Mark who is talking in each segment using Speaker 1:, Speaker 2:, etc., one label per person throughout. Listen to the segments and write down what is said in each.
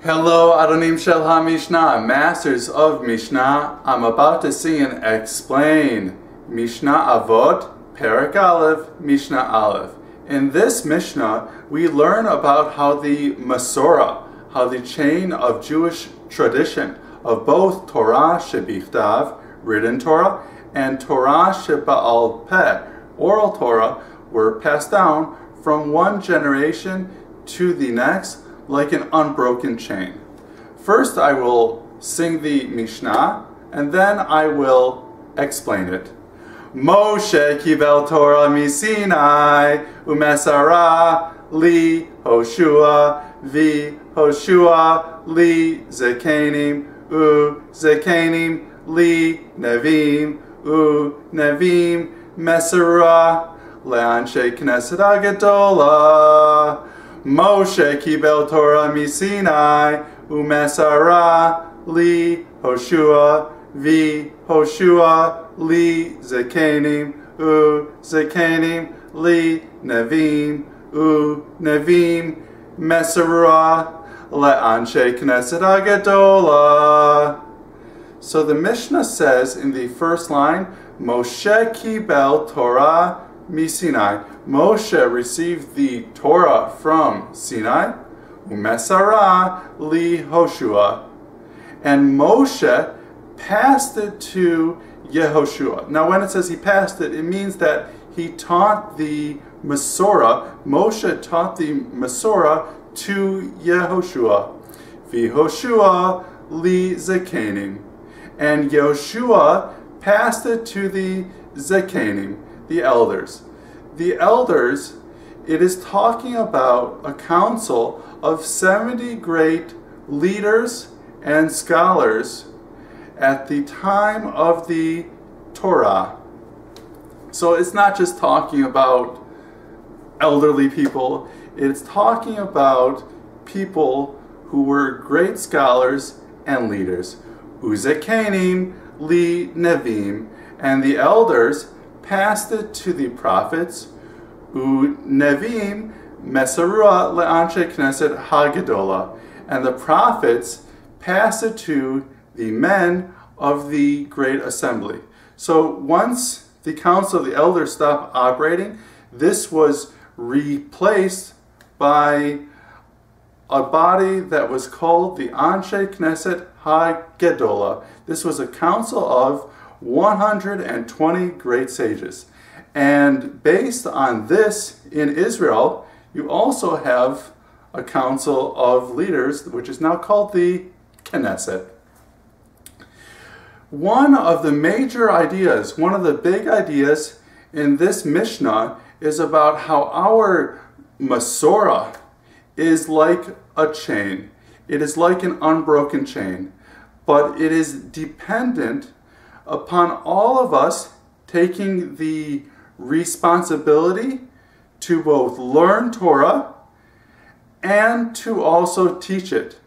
Speaker 1: Hello, Adonim Shel HaMishna, Masters of Mishnah. I'm about to sing and explain Mishnah Avot, Perek Aleph, Mishnah Aleph. In this Mishnah, we learn about how the Mesora, how the chain of Jewish tradition of both Torah shebichtav, written Torah, and Torah sheba'al peh, oral Torah, were passed down from one generation to the next like an unbroken chain. First I will sing the Mishnah, and then I will explain it. Moshe kibel Torah misinai, umesara li Hoshua, vi Hoshua li zekenim, zekenim li nevim, nevim Mesora le'anshe knesset hagadola. Moshe kibel Torah misinai, umesara li Hoshua, vi Hoshua li zekenim, zekenim li nevim, nevim Mesora le'anshe knesset hagadola. So the Mishnah says in the first line, Moshe kibel Torah misinai. Moshe received the Torah from Sinai, umesara li Hoshua, and Moshe passed it to Yehoshua. Now when it says he passed it, it means that he taught the Mesora. Moshe taught the Mesora to Yehoshua. V'Hoshua li zekenim, and Yehoshua passed it to the zekenim, the elders. The elders, it is talking about a council of 70 great leaders and scholars at the time of the Torah. So it's not just talking about elderly people, it's talking about people who were great scholars and leaders. Uzekenim li nevim, and the elders passed it to the prophets. Nevim Mesora le'anshe knesset hagadola, and the prophets passed it to the men of the great assembly. So once the council of the elders stopped operating, this was replaced by a body that was called the Anshe Knesset HaGedola. This was a council of 120 great sages. And based on this, in Israel, you also have a council of leaders, which is now called the Knesset. One of the major ideas, one of the big ideas in this Mishnah is about how our Mesora is like a chain. It is like an unbroken chain, but it is dependent upon all of us taking the responsibility to both learn Torah and to also teach it.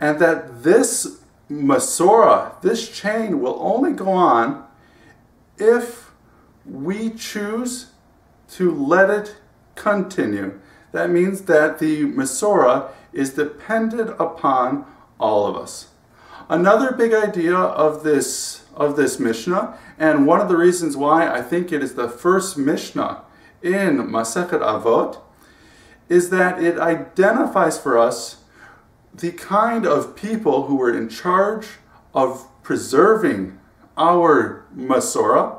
Speaker 1: And that this Mesora, this chain, will only go on if we choose to let it continue. That means that the Mesora is dependent upon all of us. Another big idea of this Mishnah, and one of the reasons why I think it is the first Mishnah in Masechet Avot, is that it identifies for us the kind of people who were in charge of preserving our Mesora,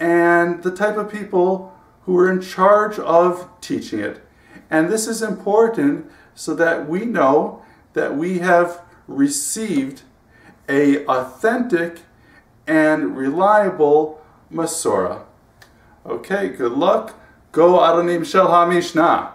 Speaker 1: and the type of people who were in charge of teaching it. And this is important so that we know that we have received an authentic and reliable Mesora. Okay, good luck. Go Adonim Shel HaMishnah.